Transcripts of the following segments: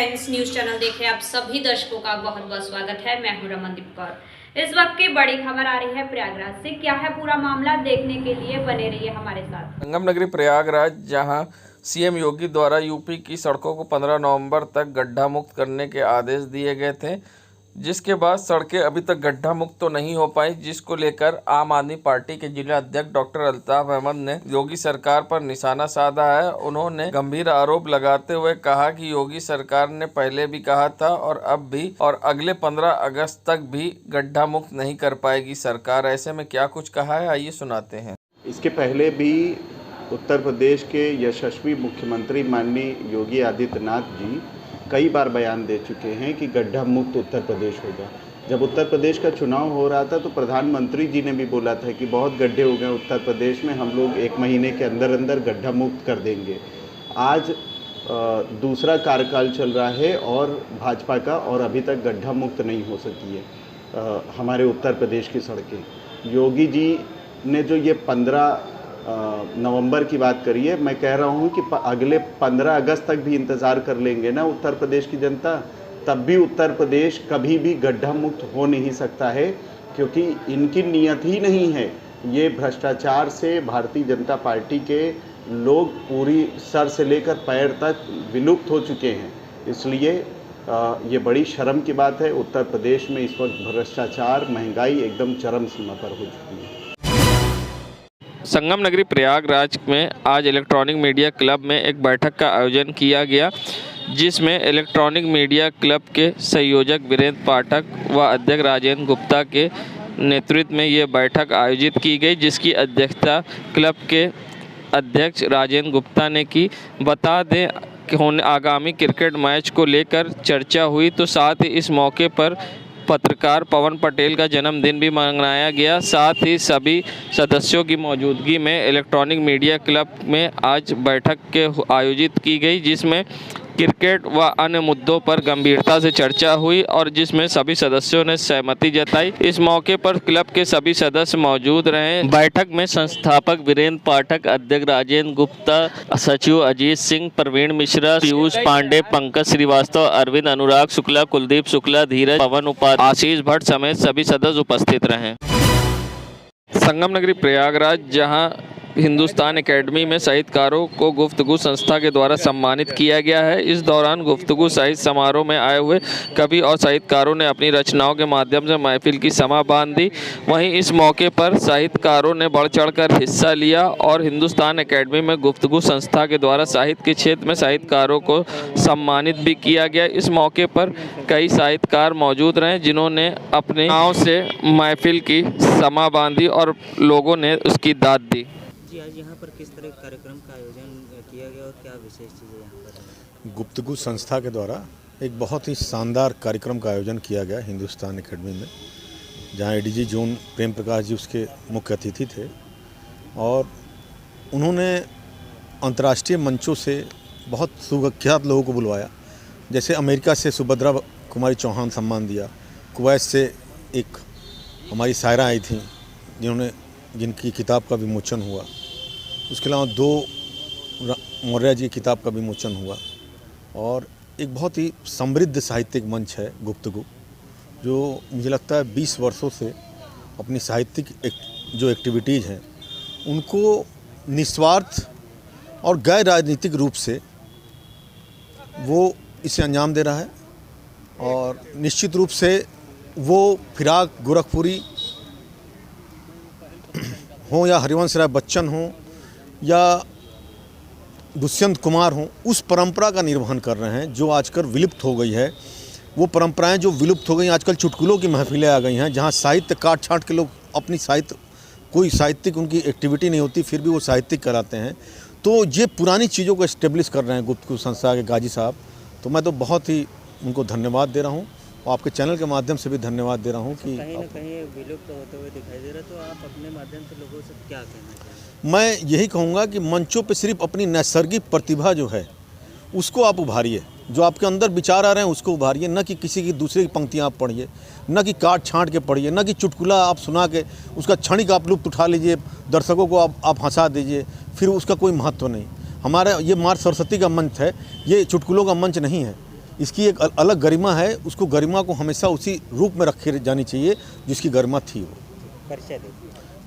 Friends, news channel देखे आप सभी दर्शकों का बहुत बहुत स्वागत है। मैं हूं रमनदीप कौर। इस वक्त की बड़ी खबर आ रही है प्रयागराज से। क्या है पूरा मामला, देखने के लिए बने रहिए हमारे साथ। संगम नगरी प्रयागराज, जहां सीएम योगी द्वारा यूपी की सड़कों को 15 नवंबर तक गड्ढा मुक्त करने के आदेश दिए गए थे, जिसके बाद सड़कें अभी तक गड्ढा मुक्त तो नहीं हो पाई, जिसको लेकर आम आदमी पार्टी के जिला अध्यक्ष डॉक्टर अल्ताफ अहमद ने योगी सरकार पर निशाना साधा है। उन्होंने गंभीर आरोप लगाते हुए कहा कि योगी सरकार ने पहले भी कहा था और अब भी, और अगले 15 अगस्त तक भी गड्ढा मुक्त नहीं कर पाएगी सरकार। ऐसे में क्या कुछ कहा है, आइए सुनाते हैं। इसके पहले भी उत्तर प्रदेश के यशस्वी मुख्यमंत्री माननीय योगी आदित्यनाथ जी कई बार बयान दे चुके हैं कि गड्ढा मुक्त उत्तर प्रदेश होगा। जब उत्तर प्रदेश का चुनाव हो रहा था तो प्रधानमंत्री जी ने भी बोला था कि बहुत गड्ढे हो गए उत्तर प्रदेश में, हम लोग 1 महीने के अंदर अंदर गड्ढा मुक्त कर देंगे। आज दूसरा कार्यकाल चल रहा है और भाजपा का, और अभी तक गड्ढा मुक्त नहीं हो सकी है हमारे उत्तर प्रदेश की सड़कें। योगी जी ने जो ये 15 नवंबर की बात करी है, मैं कह रहा हूँ कि अगले 15 अगस्त तक भी इंतज़ार कर लेंगे ना उत्तर प्रदेश की जनता, तब भी उत्तर प्रदेश कभी भी गड्ढा मुक्त हो नहीं सकता है, क्योंकि इनकी नीयत ही नहीं है। ये भ्रष्टाचार से भारतीय जनता पार्टी के लोग पूरी सर से लेकर पैर तक विलुप्त हो चुके हैं। इसलिए ये बड़ी शर्म की बात है, उत्तर प्रदेश में इस वक्त भ्रष्टाचार, महंगाई एकदम चरम सीमा पर हो चुकी है। संगम नगरी प्रयागराज में आज इलेक्ट्रॉनिक मीडिया क्लब में एक बैठक का आयोजन किया गया, जिसमें इलेक्ट्रॉनिक मीडिया क्लब के संयोजक वीरेंद्र पाठक व अध्यक्ष राजेंद्र गुप्ता के नेतृत्व में ये बैठक आयोजित की गई, जिसकी अध्यक्षता क्लब के अध्यक्ष राजेंद्र गुप्ता ने की। बता दें कि आगामी क्रिकेट मैच को लेकर चर्चा हुई, तो साथ ही इस मौके पर पत्रकार पवन पटेल का जन्मदिन भी मनाया गया। साथ ही सभी सदस्यों की मौजूदगी में इलेक्ट्रॉनिक मीडिया क्लब में आज बैठक के आयोजित की गई, जिसमें क्रिकेट व अन्य मुद्दों पर गंभीरता से चर्चा हुई और जिसमें सभी सदस्यों ने सहमति जताई। इस मौके पर क्लब के सभी सदस्य मौजूद रहे। बैठक में संस्थापक वीरेंद्र पाठक, अध्यक्ष राजेंद्र गुप्ता, सचिव अजीत सिंह, प्रवीण मिश्रा, पीयूष पांडे, पंकज श्रीवास्तव, अरविंद, अनुराग शुक्ला, कुलदीप शुक्ला, धीरज, पवन उपाध्याय, आशीष भट्ट समेत सभी सदस्य उपस्थित रहे। संगम नगरी प्रयागराज, जहां हिंदुस्तान एकेडमी में साहित्यकारों को गुफ्तगू संस्था के द्वारा सम्मानित किया गया है। इस दौरान गुफ्तगू साहित्य समारोह में आए हुए कवि और साहित्यकारों ने अपनी रचनाओं के माध्यम से महफिल की समा बांध दी। वहीं इस मौके पर साहित्यकारों ने बढ़ चढ़कर हिस्सा लिया और हिंदुस्तान एकेडमी में गुफ्तगू संस्था के द्वारा साहित्य के क्षेत्र में साहित्यकारों को सम्मानित भी किया गया। इस मौके पर कई साहित्यकार मौजूद रहे, जिन्होंने अपने गाँव से महफिल की समा बांधी और लोगों ने उसकी दाद दी। आज यहाँ पर किस तरह कार्यक्रम का आयोजन किया गया और क्या विशेष चीज़ें यहाँ पर? गुफ्तगू संस्था के द्वारा एक बहुत ही शानदार कार्यक्रम का आयोजन किया गया हिंदुस्तान एकेडमी में, जहाँ एडीजी जोन प्रेम प्रकाश जी उसके मुख्य अतिथि थे और उन्होंने अंतर्राष्ट्रीय मंचों से बहुत सुविख्यात लोगों को बुलवाया। जैसे अमेरिका से सुभद्रा कुमारी चौहान सम्मान दिया, कुवैत से एक हमारी सायरा आई थी जिनकी किताब का विमोचन हुआ। उसके अलावा 2 मौर्य जी की किताब का विमोचन हुआ और एक बहुत ही समृद्ध साहित्यिक मंच है गुफ्तगू, जो मुझे लगता है 20 वर्षों से अपनी साहित्यिक जो एक्टिविटीज़ हैं उनको निस्वार्थ और गैर राजनीतिक रूप से वो इसे अंजाम दे रहा है। और निश्चित रूप से वो फिराक गोरखपुरी हो या हरिवंश राय बच्चन हो या दुष्यंत कुमार हो, उस परंपरा का निर्वहन कर रहे हैं जो आजकल विलुप्त हो गई है। वो परंपराएं जो विलुप्त हो गई, आजकल चुटकुलों की महफिलें आ गई हैं, जहां साहित्य काट छाट के लोग अपनी कोई साहित्यिक उनकी एक्टिविटी नहीं होती, फिर भी वो साहित्यिक कराते हैं। तो ये पुरानी चीज़ों को इस्टेब्लिश कर रहे हैं गुफ्तगू संस्था के गाजी साहब। तो मैं तो बहुत ही उनको धन्यवाद दे रहा हूँ और आपके चैनल के माध्यम से भी धन्यवाद दे रहा हूँ कि कहीं ना कहीं विलुप्त होते हुए दिखाई दे रहा है। तो आप अपने माध्यम से लोगों से क्या कहना चाहेंगे? मैं यही कहूँगा कि मंचों पे सिर्फ अपनी नैसर्गिक प्रतिभा जो है उसको आप उभारिए, जो आपके अंदर विचार आ रहे हैं उसको उभारिए, न कि किसी की दूसरे की पंक्तियाँ आप पढ़िए, न कि काट छाँट के पढ़िए, न कि चुटकुला आप सुना के उसका क्षणिक आप लुत्फ उठा लीजिए, दर्शकों को आप हंसा दीजिए, फिर उसका कोई महत्व नहीं। हमारा ये माँ सरस्वती का मंच है, ये चुटकुलों का मंच नहीं है। इसकी एक अलग गरिमा है, उसको गरिमा को हमेशा उसी रूप में रखी जानी चाहिए जिसकी गरिमा थी वो। परिचय दे।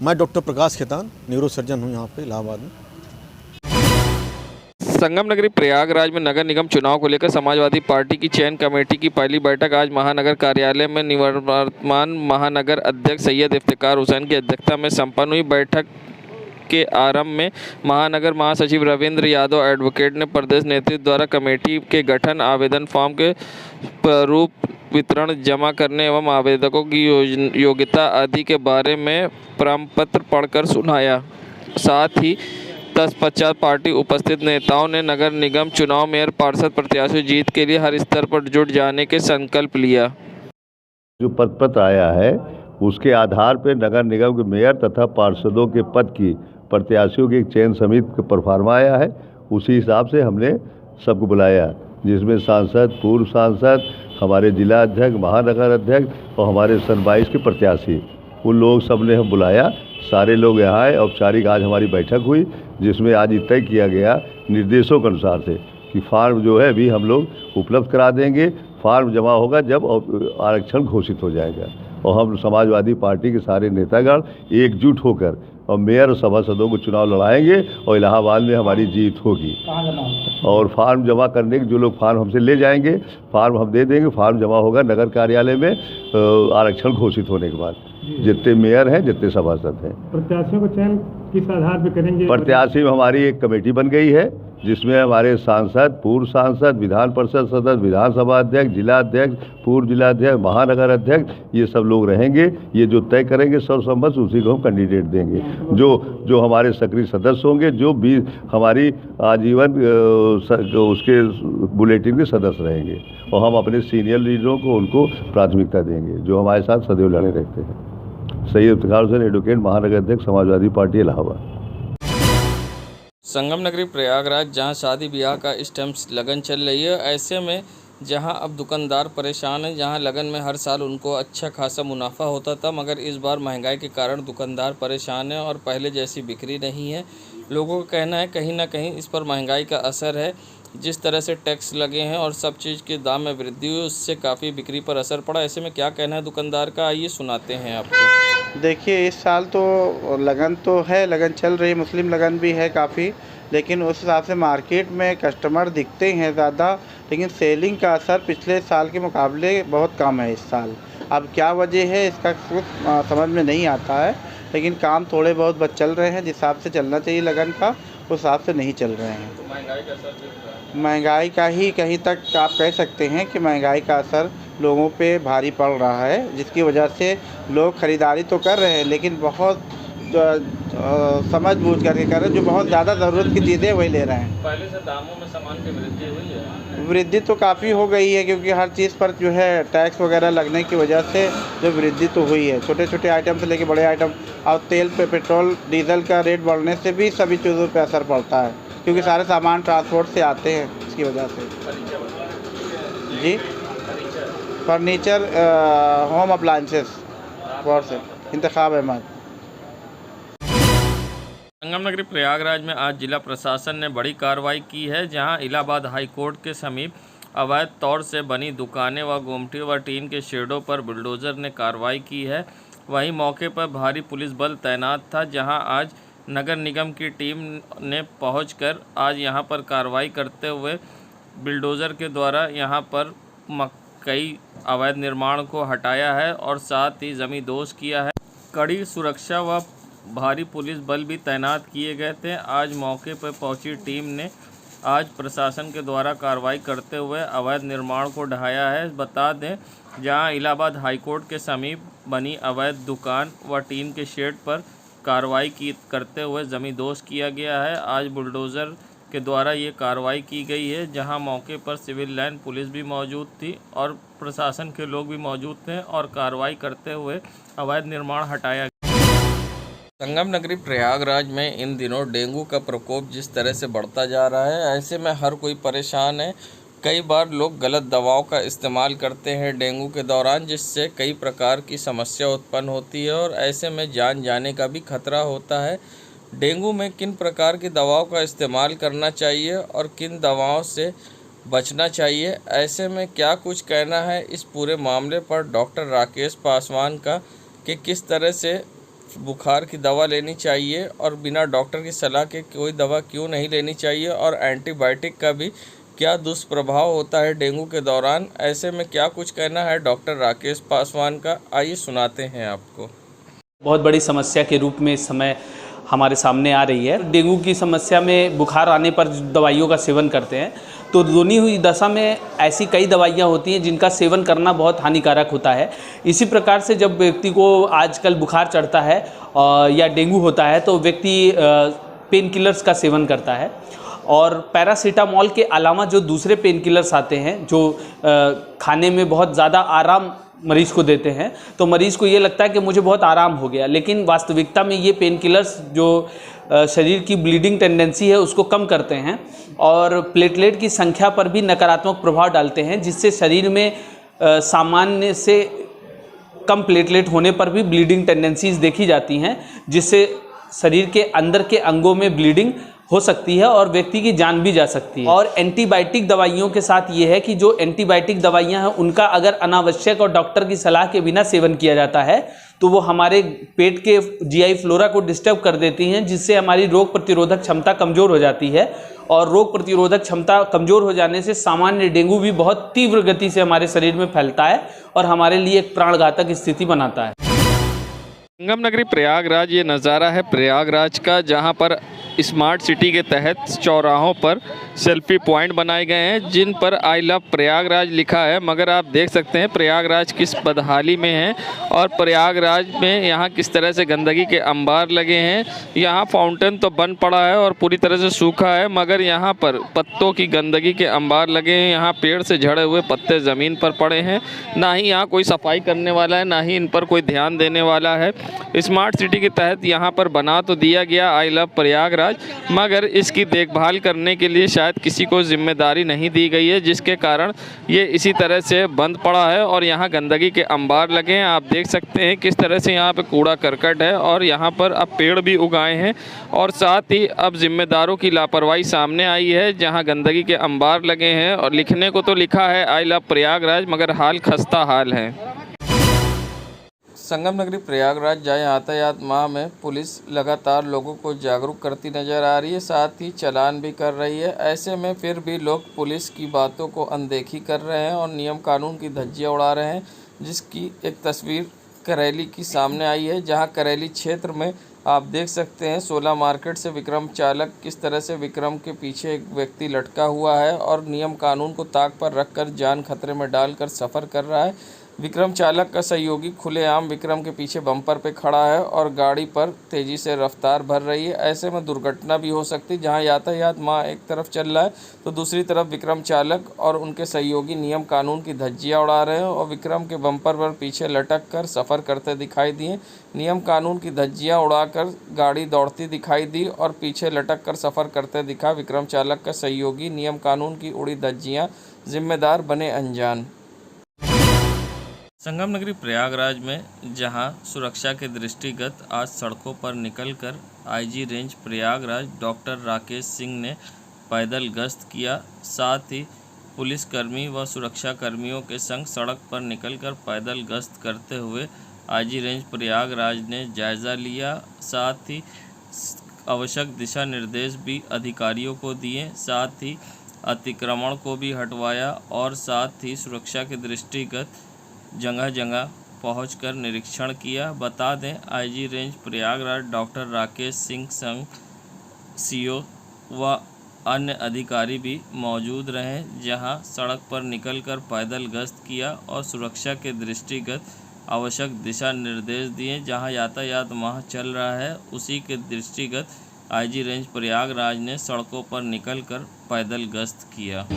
मैं डॉक्टर प्रकाश खेतान, न्यूरो सर्जन हूँ यहाँ पे इलाहाबाद में। संगम नगरी प्रयागराज में नगर निगम चुनाव को लेकर समाजवादी पार्टी की चयन कमेटी की पहली बैठक आज महानगर कार्यालय में निवर्तमान महानगर अध्यक्ष सैयद इफ्तिकार हुसैन की अध्यक्षता में संपन्न हुई। बैठक के आरंभ में महानगर महासचिव रविंद्र यादव एडवोकेट ने प्रदेश नेतृत्व द्वारा कमेटी के गठन, आवेदन फॉर्म के प्रारूप वितरण, जमा करने एवं आवेदकों की योग्यता आदि के बारे में प्रमाणपत्र पढ़कर सुनाया। साथ ही तत्पश्चात पार्टी उपस्थित नेताओं ने नगर निगम चुनाव मेयर पार्षद प्रत्याशी जीत के लिए हर स्तर पर जुट जाने के संकल्प लिया। जो पत्र आया है उसके आधार पर नगर निगम के मेयर तथा पार्षदों के पद की प्रत्याशियों की एक चयन समिति का परफार्मा आया है। उसी हिसाब से हमने सबको बुलाया, जिसमें सांसद, पूर्व सांसद, हमारे जिला अध्यक्ष, महानगर अध्यक्ष और हमारे सन 22 के प्रत्याशी, उन लोग सब ने हम बुलाया। सारे लोग यहाँ आए। औपचारिक आज हमारी बैठक हुई, जिसमें आज ये तय किया गया निर्देशों के अनुसार से कि फार्म जो है अभी हम लोग उपलब्ध करा देंगे। फार्म जमा होगा जब आरक्षण घोषित हो जाएगा, और हम समाजवादी पार्टी के सारे नेतागण एकजुट होकर और मेयर और सभासदों को चुनाव लड़ाएंगे और इलाहाबाद में हमारी जीत होगी। और फार्म जमा करने के जो लोग फार्म हमसे ले जाएंगे, फार्म हम दे देंगे। फार्म जमा होगा नगर कार्यालय में आरक्षण घोषित होने के बाद। जितने मेयर हैं, जितने सभासद हैं। प्रत्याशियों का चयन किस आधार पर करेंगे? प्रत्याशी में हमारी एक कमेटी बन गई है, जिसमें हमारे सांसद, पूर्व सांसद, विधान परिषद सदस्य, विधानसभा अध्यक्ष, जिला अध्यक्ष, पूर्व जिला अध्यक्ष, महानगर अध्यक्ष, ये सब लोग रहेंगे। ये जो तय करेंगे सर्वसम्मत, उसी को हम कैंडिडेट देंगे। जो हमारे सक्रिय सदस्य होंगे, जो भी हमारी आजीवन उसके बुलेटिन के सदस्य रहेंगे, और हम अपने सीनियर लीडरों को उनको प्राथमिकता देंगे जो हमारे साथ सदैव लड़े रहते हैं। सैयद इफ्तिकार हुसैन, एडवोकेट, महानगर अध्यक्ष, समाजवादी पार्टी, इलाहाबाद। संगम नगरी प्रयागराज जहां शादी ब्याह का इस टाइम लगन चल रही है, ऐसे में जहां अब दुकानदार परेशान हैं, जहां लगन में हर साल उनको अच्छा खासा मुनाफा होता था, मगर इस बार महंगाई के कारण दुकानदार परेशान हैं और पहले जैसी बिक्री नहीं है। लोगों का कहना है कहीं ना कहीं इस पर महंगाई का असर है। जिस तरह से टैक्स लगे हैं और सब चीज़ के दाम में वृद्धि हुई, उससे काफ़ी बिक्री पर असर पड़ा। ऐसे में क्या कहना है दुकानदार का, आइए सुनाते हैं आपको। देखिए, इस साल तो लगन तो है, लगन चल रही है, मुस्लिम लगन भी है काफ़ी, लेकिन उस हिसाब से मार्केट में कस्टमर दिखते हैं ज़्यादा, लेकिन सेलिंग का असर पिछले साल के मुकाबले बहुत कम है इस साल। अब क्या वजह है इसका कुछ समझ में नहीं आता है, लेकिन काम थोड़े बहुत बस चल रहे हैं। जिस हिसाब से चलना चाहिए लगन का, उस हिसाब से नहीं चल रहे हैं। तो महंगाई का असर दिख रहा है? महंगाई का ही कहीं तक आप कह सकते हैं कि महंगाई का असर लोगों पे भारी पड़ रहा है, जिसकी वजह से लोग ख़रीदारी तो कर रहे हैं, लेकिन बहुत समझ बूझ करके कर रहे हैं। जो बहुत ज़्यादा ज़रूरत की चीज़ें वही ले रहे हैं। पहले से दामों में सामान की वृद्धि हुई है? वृद्धि तो काफ़ी हो गई है, क्योंकि हर चीज़ पर जो है टैक्स वगैरह लगने की वजह से जो वृद्धि तो हुई है। छोटे छोटे आइटम से लेके बड़े आइटम, और तेल पे, पेट्रोल डीजल का रेट बढ़ने से भी सभी चीज़ों पे असर पड़ता है, क्योंकि सारे सामान ट्रांसपोर्ट से आते हैं, इसकी वजह से। जी, फर्नीचर, होम अप्लाइंसेस, और से इंतखाब अहमद। संगम नगरी प्रयागराज में आज जिला प्रशासन ने बड़ी कार्रवाई की है, जहां इलाहाबाद हाई कोर्ट के समीप अवैध तौर से बनी दुकानें व गोमटी व टीन के शेडों पर बुलडोज़र ने कार्रवाई की है। वहीं मौके पर भारी पुलिस बल तैनात था, जहां आज नगर निगम की टीम ने पहुंचकर आज यहां पर कार्रवाई करते हुए बुलडोज़र के द्वारा यहां पर कई अवैध निर्माण को हटाया है और साथ ही ज़मींदोज़ किया है। कड़ी सुरक्षा व भारी पुलिस बल भी तैनात किए गए थे। आज मौके पर पहुंची टीम ने आज प्रशासन के द्वारा कार्रवाई करते हुए अवैध निर्माण को ढहाया है। बता दें, जहां इलाहाबाद हाईकोर्ट के समीप बनी अवैध दुकान व टीन के शेड पर कार्रवाई करते हुए ज़मींदोज़ किया गया है। आज बुलडोज़र के द्वारा ये कार्रवाई की गई है, जहां मौके पर सिविल लाइन पुलिस भी मौजूद थी और प्रशासन के लोग भी मौजूद थे और कार्रवाई करते हुए अवैध निर्माण हटाया गया। संगम नगरी प्रयागराज में इन दिनों डेंगू का प्रकोप जिस तरह से बढ़ता जा रहा है, ऐसे में हर कोई परेशान है। कई बार लोग गलत दवाओं का इस्तेमाल करते हैं डेंगू के दौरान, जिससे कई प्रकार की समस्या उत्पन्न होती है और ऐसे में जान जाने का भी खतरा होता है। डेंगू में किन प्रकार की दवाओं का इस्तेमाल करना चाहिए और किन दवाओं से बचना चाहिए। ऐसे में क्या कुछ कहना है इस पूरे मामले पर डॉक्टर राकेश पासवान का कि किस तरह से बुखार की दवा लेनी चाहिए और बिना डॉक्टर की सलाह के कोई दवा क्यों नहीं लेनी चाहिए, और एंटीबायोटिक का भी क्या दुष्प्रभाव होता है डेंगू के दौरान। ऐसे में क्या कुछ कहना है डॉक्टर राकेश पासवान का, आइए सुनाते हैं आपको। बहुत बड़ी समस्या के रूप में इस समय हमारे सामने आ रही है। डेंगू की समस्या में बुखार आने पर दवाइयों का सेवन करते हैं, तो रोनी हुई दशा में ऐसी कई दवाइयाँ होती हैं जिनका सेवन करना बहुत हानिकारक होता है। इसी प्रकार से जब व्यक्ति को आजकल बुखार चढ़ता है या डेंगू होता है तो व्यक्ति पेन किलर्स का सेवन करता है, और पैरासीटामॉल के अलावा जो दूसरे पेन किलर्स आते हैं जो खाने में बहुत ज़्यादा आराम मरीज़ को देते हैं, तो मरीज़ को ये लगता है कि मुझे बहुत आराम हो गया, लेकिन वास्तविकता में ये पेन किलर्स जो शरीर की ब्लीडिंग टेंडेंसी है उसको कम करते हैं और प्लेटलेट की संख्या पर भी नकारात्मक प्रभाव डालते हैं, जिससे शरीर में सामान्य से कम प्लेटलेट होने पर भी ब्लीडिंग टेंडेंसीज देखी जाती हैं, जिससे शरीर के अंदर के अंगों में ब्लीडिंग हो सकती है और व्यक्ति की जान भी जा सकती है। और एंटीबायोटिक दवाइयों के साथ ये है कि जो एंटीबायोटिक दवाइयाँ हैं उनका अगर अनावश्यक और डॉक्टर की सलाह के बिना सेवन किया जाता है तो वो हमारे पेट के जीआई फ्लोरा को डिस्टर्ब कर देती हैं, जिससे हमारी रोग प्रतिरोधक क्षमता कमज़ोर हो जाती है, और रोग प्रतिरोधक क्षमता कमज़ोर हो जाने से सामान्य डेंगू भी बहुत तीव्र गति से हमारे शरीर में फैलता है और हमारे लिए एक प्राणघातक स्थिति बनाता है। संगम नगरी प्रयागराज ये नज़ारा है प्रयागराज का, जहाँ पर स्मार्ट सिटी के तहत चौराहों पर सेल्फी पॉइंट बनाए गए हैं जिन पर आई लव प्रयागराज लिखा है, मगर आप देख सकते हैं प्रयागराज किस बदहाली में है और प्रयागराज में यहाँ किस तरह से गंदगी के अंबार लगे हैं। यहाँ फाउंटेन तो बंद पड़ा है और पूरी तरह से सूखा है, मगर यहाँ पर पत्तों की गंदगी के अंबार लगे हैं। यहाँ पेड़ से झड़े हुए पत्ते ज़मीन पर पड़े हैं, ना ही यहाँ कोई सफाई करने वाला है, ना ही इन पर कोई ध्यान देने वाला है। स्मार्ट सिटी के तहत यहाँ पर बना तो दिया गया आई लव प्रयागराज, मगर इसकी देखभाल करने के लिए शायद किसी को जिम्मेदारी नहीं दी गई है, जिसके कारण ये इसी तरह से बंद पड़ा है और यहाँ गंदगी के अंबार लगे हैं। आप देख सकते हैं किस तरह से यहाँ पे कूड़ा करकट है और यहाँ पर अब पेड़ भी उगाए हैं, और साथ ही अब जिम्मेदारों की लापरवाही सामने आई है, जहाँ गंदगी के अंबार लगे हैं और लिखने को तो लिखा है आई लव प्रयागराज, मगर हाल खस्ता हाल है। संगम नगरी प्रयागराज जाए यातायात माह में पुलिस लगातार लोगों को जागरूक करती नजर आ रही है, साथ ही चालान भी कर रही है। ऐसे में फिर भी लोग पुलिस की बातों को अनदेखी कर रहे हैं और नियम कानून की धज्जियां उड़ा रहे हैं, जिसकी एक तस्वीर करेली की सामने आई है, जहां करेली क्षेत्र में आप देख सकते हैं 16 मार्केट से विक्रम चालक किस तरह से विक्रम के पीछे एक व्यक्ति लटका हुआ है और नियम कानून को ताक पर रखकर जान खतरे में डालकर सफ़र कर रहा है। विक्रम चालक का सहयोगी खुलेआम विक्रम के पीछे बम्पर पे खड़ा है और गाड़ी पर तेज़ी से रफ्तार भर रही है। ऐसे में दुर्घटना भी हो सकती है, जहां यातायात माह एक तरफ चल रहा है तो दूसरी तरफ विक्रम चालक और उनके सहयोगी नियम कानून की धज्जियां उड़ा रहे हैं और विक्रम के बम्पर पर पीछे लटक कर सफ़र करते दिखाई दिए। नियम कानून की धज्जियां उड़ाकर गाड़ी दौड़ती दिखाई दी और पीछे लटक कर सफ़र करते दिखा विक्रम चालक का सहयोगी। नियम कानून की उड़ी धज्जियां, जिम्मेदार बने अनजान। संगम नगरी प्रयागराज में जहां सुरक्षा के दृष्टिगत आज सड़कों पर निकलकर IG range Prayagraj doctor Rakesh Singh ने पैदल गश्त किया, साथ ही पुलिसकर्मी व सुरक्षाकर्मियों के संग सड़क पर निकलकर पैदल गश्त करते हुए आईजी रेंज प्रयागराज ने जायज़ा लिया, साथ ही आवश्यक दिशा निर्देश भी अधिकारियों को दिए, साथ ही अतिक्रमण को भी हटवाया और साथ ही सुरक्षा के दृष्टिगत जगह जगह पहुंचकर निरीक्षण किया। बता दें IG range Prayagraj doctor Rakesh Singh संग सीओ व अन्य अधिकारी भी मौजूद रहे, जहां सड़क पर निकलकर पैदल गश्त किया और सुरक्षा के दृष्टिगत आवश्यक दिशा निर्देश दिए। जहां यातायात माह चल रहा है उसी के दृष्टिगत आईजी रेंज प्रयागराज ने सड़कों पर निकलकर पैदल गश्त किया।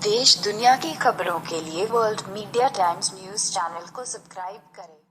देश दुनिया की खबरों के लिए world media times news channel को सब्सक्राइब करें।